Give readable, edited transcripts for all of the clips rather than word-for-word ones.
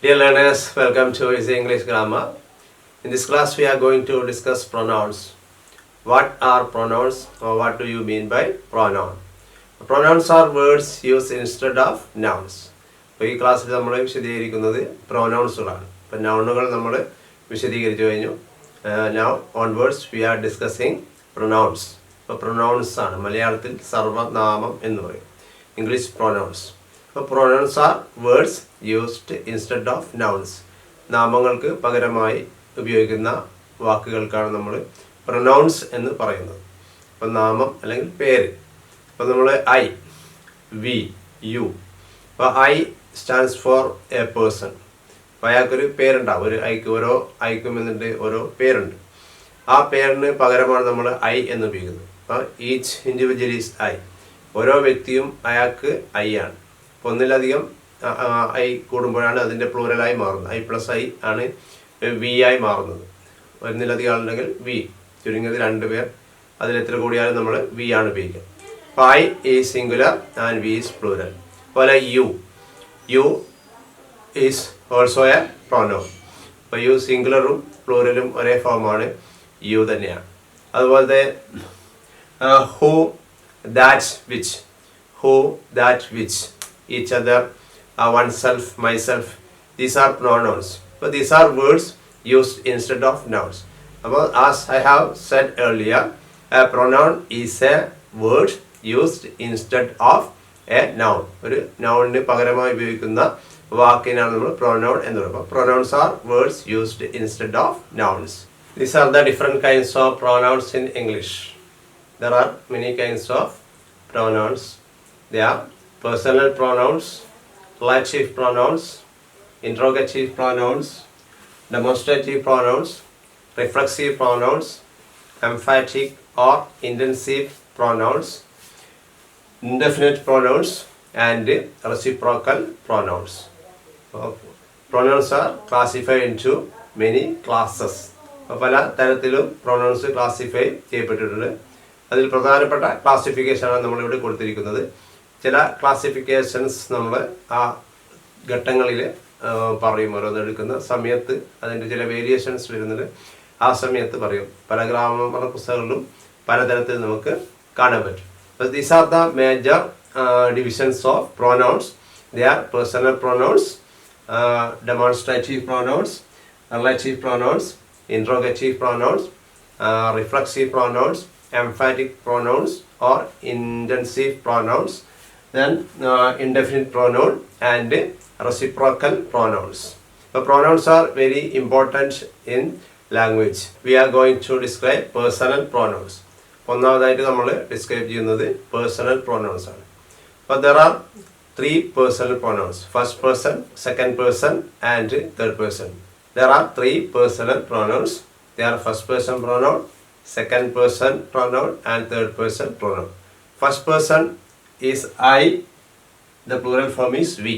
Dear learners, welcome to Easy English Grammar. In this class, we are going to discuss pronouns. What are pronouns, or what do you mean by pronoun? Pronouns are words used instead of nouns. അപ്പോൾ ഈ ക്ലാസ്സിൽ നമ്മൾ വിശദീകരിക്കുന്നത് പ്രൊനൗൺസുകളാണ്. അപ്പോൾ നൗണുകൾ നമ്മൾ വിശദീകരിച്ചു കഴിഞ്ഞു. Now onwards we are discussing pronouns. അപ്പോൾ പ്രൊനൗൺസ് ആണ് മലയാളത്തിൽ സർവനാമം എന്ന് പറയും. English pronouns. അപ്പോൾ pronouns are words used instead of nouns. നാമങ്ങൾക്ക് പകരമായി ഉപയോഗിക്കുന്ന വാക്കുകൾക്കാണ് നമ്മൾ പ്രൊനൗൺസ് എന്ന് പറയുന്നത്. അപ്പോൾ നാമം അല്ലെങ്കിൽ പേര്. അപ്പോൾ നമ്മൾ ഐ, വി, യു. അപ്പോൾ I stands for A person. അപ്പോൾ അയാൾക്കൊരു പേരുണ്ടാവും. ഒരു ഐക്ക് ഓരോ ഐക്കും എന്നിട്ട് ഓരോ പേരുണ്ട്. ആ പേരിന് പകരമാണ് നമ്മൾ ഐ എന്ന് ഉപയോഗിക്കുന്നത്. അപ്പോൾ ഈച്ച് ഇൻഡിവിജ്വൽ ഈസ് ഐ. ഓരോ വ്യക്തിയും അയാൾക്ക് ഐ ആണ്. അപ്പോൾ ഒന്നിലധികം ഐ കൂടുമ്പോഴാണ് അതിൻ്റെ പ്ലൂറലായി മാറുന്നത്. ഐ പ്ലസ് ഐ ആണ് വി ആയി മാറുന്നത്. ഒന്നിലധികം ആളുണ്ടെങ്കിൽ വി, ചുരുങ്ങിയത് 2 പേർ, അതിലെത്ര കൂടിയാലും നമ്മൾ വി ആണ് ഉപയോഗിക്കുക. അപ്പോൾ I is singular and we is plural. അതുപോലെ you is also a pronoun. അപ്പോൾ യു സിംഗുലറും പ്ലൂറലും ഒരേ ഫോമാണ്, യു തന്നെയാണ്. അതുപോലെ who, that, which. Who, that, which, each other, oneself, myself. These are pronouns. But these are words used instead of nouns. About, as I have said earlier, a pronoun is a word used instead of a noun. ഒരു noun പകരമായി ഉപയോഗിക്കുന്ന വാക്കിനാണ് നമ്മൾ pronoun എന്ന് പറയുന്നത്. Pronouns are words used instead of nouns. These are the different kinds of pronouns in English. There are many kinds of pronouns. They are personal pronouns, relative pronouns, interrogative pronouns, demonstrative pronouns, reflexive pronouns, emphatic or intensive pronouns, indefinite pronouns, and reciprocal pronouns. Pronouns are classified into many classes. പല തരത്തിലും pronounce classify ചെയ്യപ്പെട്ടിട്ടുണ്ട്. അതിൽ പ്രധാനപ്പെട്ട ക്ലാസിഫിക്കേഷനാണ് നമ്മളിവിടെ കൊടുത്തിരിക്കുന്നത്. ചില classifications നമ്മൾ ആ ഘട്ടങ്ങളിൽ പറയും. ഓരോന്നെടുക്കുന്ന സമയത്ത് അതിൻ്റെ ചില വേരിയേഷൻസ് വരുന്നത് ആ സമയത്ത് പറയും. പല ഗ്രാമർ പുസ്തകങ്ങളിലും പലതരത്തിൽ നമുക്ക് കാണാൻ പറ്റും. അപ്പോൾ these are the major divisions of pronouns. They are personal pronouns, demonstrative pronouns, relative pronouns, interrogative pronouns, reflexive pronouns, emphatic pronouns or intensive pronouns, then indefinite pronoun and reciprocal pronouns. The pronouns are very important in language. We are going to describe personal pronouns. ഒന്നാമതായിട്ട് നമ്മൾ describe ചെയ്യുന്നത് personal pronounce ആണ്. അപ്പോൾ there are 3 personal pronouns: first person, second person and third person. There are 3 personal pronouns. They are first person pronoun, second person pronoun and third person pronoun. First person is I, the plural form is we.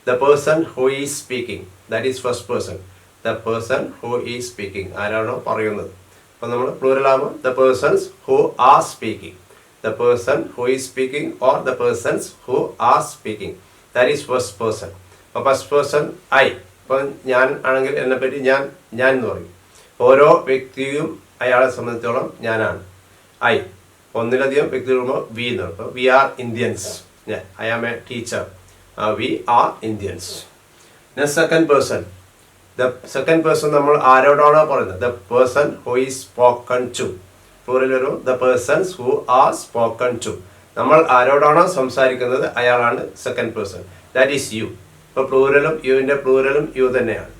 The person who is speaking, that is first person. The person who is speaking. ആരാണോ പറയുന്നത്. അപ്പോൾ നമ്മൾ plural ആകുമ്പോൾ the persons who are speaking. The person who is speaking or the persons who are speaking. That is first person. അപ്പോൾ first person I. അപ്പം ഞാൻ ആണെങ്കിൽ എന്നെപ്പറ്റി ഞാൻ എന്ന് പറയും. ഓരോ വ്യക്തിയും അയാളെ സംബന്ധിച്ചോളം ഞാനാണ് ഐ. ഒന്നിലധികം വ്യക്തികളുമ്പോൾ വി എന്ന് പറയും. അപ്പോൾ we are Indians. I am a teacher. We are Indians. Second person. The second person നമ്മൾ ആരോടാണോ പറയുന്നത്. The person who is spoken to. Plural വരും the persons who are spoken to. നമ്മൾ ആരോടാണോ സംസാരിക്കുന്നത് അയാളാണ് second person. That is you. ഇപ്പോൾ പ്ലൂറലും യുവിൻ്റെ പ്ലൂറലും യു തന്നെയാണ്.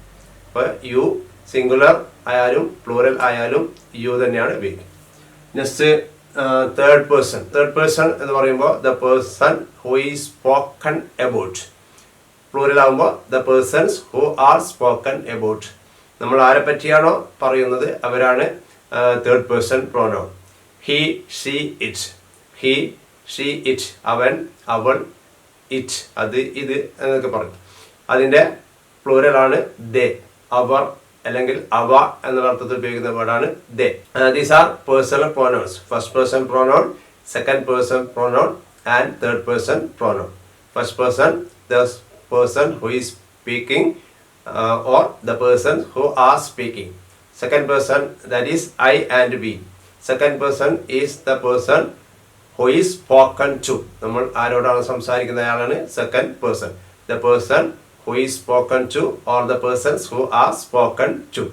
അപ്പോൾ യു സിംഗുലർ ആയാലും പ്ലൂറൽ ആയാലും യു തന്നെയാണ് ഉപയോഗിക്കുന്നത്. Next third person. Third person എന്ന് പറയുമ്പോൾ the person who is spoken about. Plural ആകുമ്പോൾ the persons who are spoken about. നമ്മൾ ആരെ പറ്റിയാണോ പറയുന്നത് അവരാണ് third person pronoun. He, she, it. He, she, it. അവൻ, അവൾ, ഇറ്റ്, അത്, ഇത് എന്നൊക്കെ പറയും. അതിൻ്റെ പ്ലൂറലാണ് ദേ. അവർ അല്ലെങ്കിൽ അവ എന്നുള്ള അർത്ഥത്തിൽ ഉപയോഗിക്കുന്ന വേർഡാണ് they. These are personal pronouns. First person pronoun, second person pronoun and third person pronoun. First person, the person who is speaking. or the person who are speaking. Second person, that is I and we. Second person is the person who is spoken to. നമ്മൾ ആരോടാണ് സംസാരിക്കുന്നയാളാണ് second person. The person who is spoken to or the persons who are spoken to.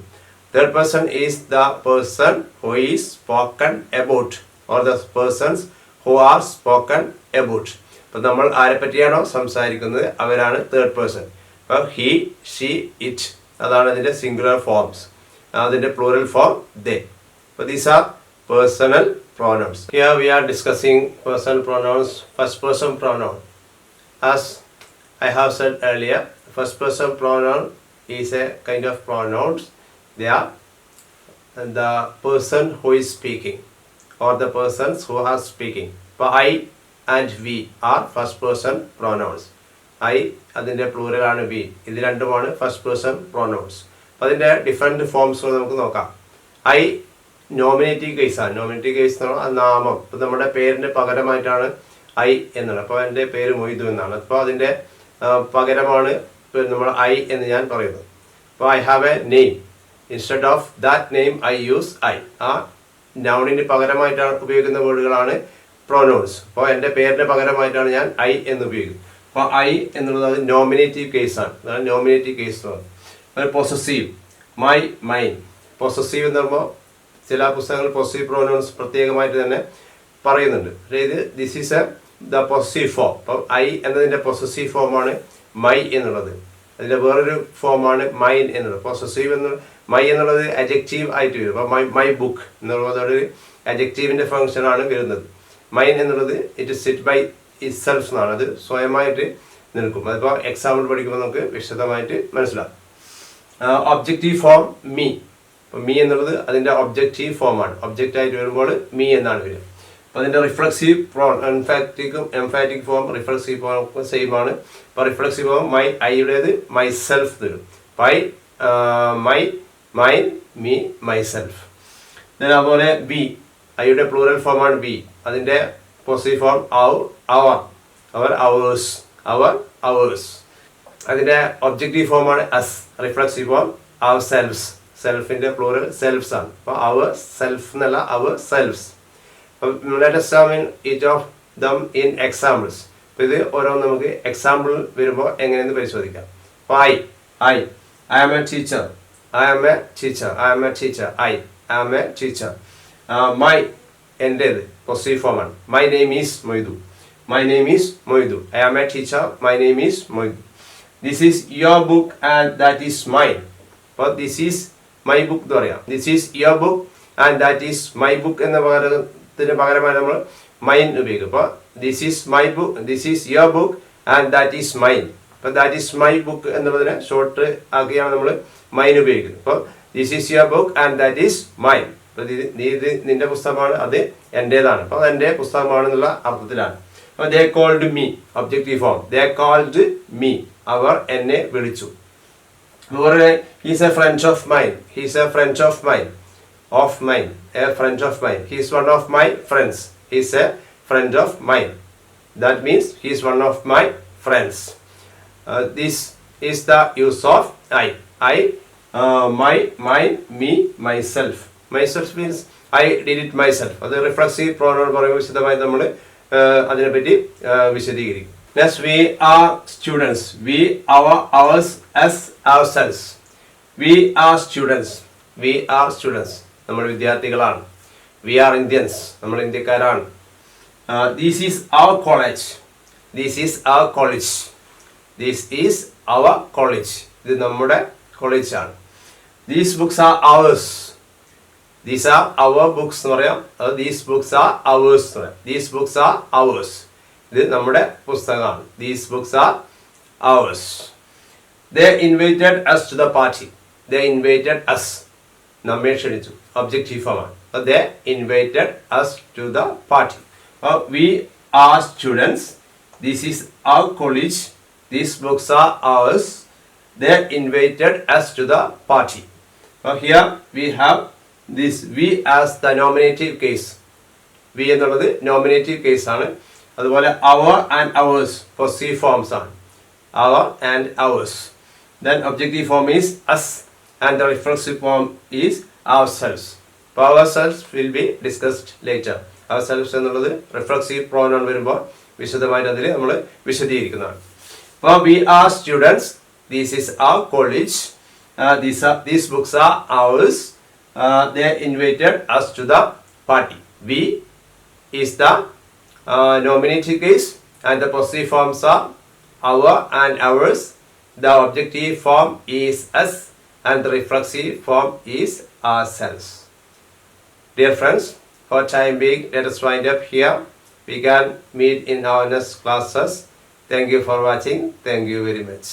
Third person is the person who is spoken about or the persons who are spoken about. അപ്പോൾ നമ്മൾ ആരെ പറ്റിയാണോ സംസാരിക്കുന്നത് അവരാണ് third person. അപ്പോൾ he, she, it അതാണ് അതിൻ്റെ singular forms. അതിൻ്റെ plural form ദേ. അപ്പോൾ these are personal pronouns. Here we are discussing personal pronouns, first person pronoun. As I have said earlier, first person pronoun is a kind of pronouns. They are the person who is speaking or the persons who are speaking. But I and we are first person pronouns. I അതിൻ്റെ plural ആണ് we. ഇത് രണ്ടുമാണ് first person pronouns. അപ്പോൾ അതിൻ്റെ different forms നമുക്ക് നോക്കാം. I nominative കേസാണ്. Nominative case എന്ന് പറഞ്ഞാൽ നാമം. ഇപ്പോൾ നമ്മുടെ പേരിൻ്റെ പകരമായിട്ടാണ് ഐ എന്നുള്ളത്. അപ്പോൾ എൻ്റെ പേര് മൊയ്തു എന്നാണ്. അപ്പോൾ അതിൻ്റെ പകരമാണ് നമ്മൾ ഐ എന്ന് ഞാൻ പറയുന്നത്. അപ്പോൾ I have A name. Instead of that name I use I. ആ നൗണിന് പകരമായിട്ടാണ് ഉപയോഗിക്കുന്ന വേർഡുകളാണ് പ്രോനൗൺസ്. അപ്പോൾ എൻ്റെ പേരിൻ്റെ പകരമായിട്ടാണ് ഞാൻ ഐ എന്ന് ഉപയോഗിക്കുന്നത്. അപ്പോൾ ഐ എന്നുള്ളത് നോമിനേറ്റീവ് കേസാണ്. അതാണ് നോമിനേറ്റീവ് കേസ് എന്ന് പറയുന്നത്. Possessive, my, mine. പൊസസീവ് എന്ന് പറയുമ്പോൾ ചില പുസ്തകങ്ങൾ പൊസസീവ് പ്രോനൗൺസ് പ്രത്യേകമായിട്ട് തന്നെ പറയുന്നുണ്ട്. അതായത് this is A the possessive form. അപ്പം ഐ എന്നതിൻ്റെ പൊസസീവ് ഫോമാണ് മൈ എന്നുള്ളത്. അതിൻ്റെ വേറൊരു ഫോമാണ് മൈൻ എന്നുള്ളത്. പൊസസീവ് എന്ന് മൈ എന്നുള്ളത് അഡ്ജക്റ്റീവ് ആയിട്ട് വരും. അപ്പോൾ മൈ ബുക്ക് എന്നുള്ളതൊരു അഡ്ജക്റ്റീവിൻ്റെ ഫംഗ്ഷനാണ് വരുന്നത്. മൈൻ എന്നുള്ളത് it sit by itself എന്നാണ്. അത് സ്വയമായിട്ട് നിൽക്കും. അതിപ്പോൾ എക്സാമ്പിൾ പഠിക്കുമ്പോൾ നമുക്ക് വിശദമായിട്ട് മനസ്സിലാവും. Objective form me. അപ്പോൾ മീ എന്നുള്ളത് അതിൻ്റെ ഒബ്ജക്റ്റീവ് ഫോമാണ്. ഒബ്ജക്റ്റായിട്ട് വരുമ്പോൾ മീ എന്നാണ് വരിക. അപ്പോൾ അതിൻ്റെ reflexive emphatic form reflexive form same ആണ്. അപ്പോൾ റിഫ്ലക്സീവ് ഫോം മൈ, ഐയുടേത് മൈ സെൽഫ് തരും. My, my, mine, me, my self. അതുപോലെ ബി, ഐയുടെ പ്ലൂറൽ ഫോമാണ് ബി. അതിൻ്റെ positive form our, ours, ours. അതിൻ്റെ ഒബ്ജക്റ്റീവ് ഫോമാണ് us. Reflexive form our selfs. സെൽഫിൻ്റെ പ്ലൂറൽ സെൽഫ്സ് ആണ്. അപ്പോൾ അവർ സെൽഫ് എന്നല്ല, അവർ സെൽഫ്സ്. അപ്പം let us examine each of them in examples. അപ്പോൾ ഇത് ഓരോന്ന് നമുക്ക് എക്സാമ്പിൾ വരുമ്പോൾ എങ്ങനെയെന്ന് പരിശോധിക്കാം. അപ്പോൾ I am a teacher. I am a teacher. I am a teacher. My, എൻ്റേത് പോസിറ്റീവ് ഫോമാണ്. My name is Moidu. I am a teacher. My name is Moidu. This is your book and that is mine. അപ്പോൾ this is my book എന്ന് പറയാം. This is your book and that is my book എന്ന പകരമായി നമ്മൾ mine ഉപയോഗിക്കും. അപ്പോൾ this is my book, this is your book and that is mine. അപ്പോൾ that is my book എന്നുള്ളതിനെ ഷോർട്ട് ആക്കിയാണ് നമ്മൾ മൈൻ ഉപയോഗിക്കുന്നത്. അപ്പോൾ this is your book and that is mine. അപ്പോൾ ഇത് നിന്റെ പുസ്തകമാണ്, അത് എൻ്റേതാണ്. അപ്പോൾ അത് എൻ്റെ പുസ്തകമാണെന്നുള്ള അർത്ഥത്തിലാണ്. അപ്പോൾ ദേ കോൾഡ് മീ, ഒബ്ജക്റ്റീവ് ഫോം. ദേ കോൾഡ് മീ, അവർ എന്നെ വിളിച്ചു. He's a friend of mine. He's a friend of mine. Of mine. A friend of mine. He's one of my friends. He's a friend of mine. That means he's one of my friends. This is the use of I. My, mine, me, myself. Myself means I did it myself. അത് reflexive pronoun പറയുമ്പോൾ വിശദമായി നമ്മൾ അതിനെപ്പറ്റി വിശദീകരിക്കും. Next, we are students. We, our, ours, us, ourselves. We are students. നമ്മൾ വിദ്യാർത്ഥികളാണ്. We are Indians. നമ്മൾ ഇന്ത്യക്കാരാണ്. This is our college. This is our college. ഇത് നമ്മുടെ കോളേജാണ്. These books are ours. These are our books എന്ന് പറയാം. These books are ours എന്ന് പറയാം. These books are ours. ഇത് നമ്മുടെ പുസ്തകമാണ്. These books are ours. They invited us to the party. They invited us. നമ്മെ ക്ഷണിച്ചു. ഒബ്ജക്റ്റീവ് ഫോമാണ്. They invited us to the party. We are students. This is our college. These books are ours. They invited us to the party. Here we have this we as the nominative case. We എന്നുള്ളത് nominative case ആണ്. അതുപോലെ our and ours possessive forms ആണ്. Our and ours. Then objective form is us and the reflexive form is ourselves. അപ്പോൾ ourselves will be discussed later. ourselves എന്നുള്ളത് reflexive pronoun വരുമ്പോൾ വിശദമായിട്ട് അതിൽ നമ്മൾ വിശദീകരിക്കുന്നതാണ്. അപ്പോൾ we are students, this is our college, these books are ours, they invited us to the party. We is the nominative case and the possessive forms are our and ours. The objective form is us and the reflexive form is ourselves. Dear friends, for time being, let us wind up here. We can meet in our next classes. Thank you for watching. Thank you very much.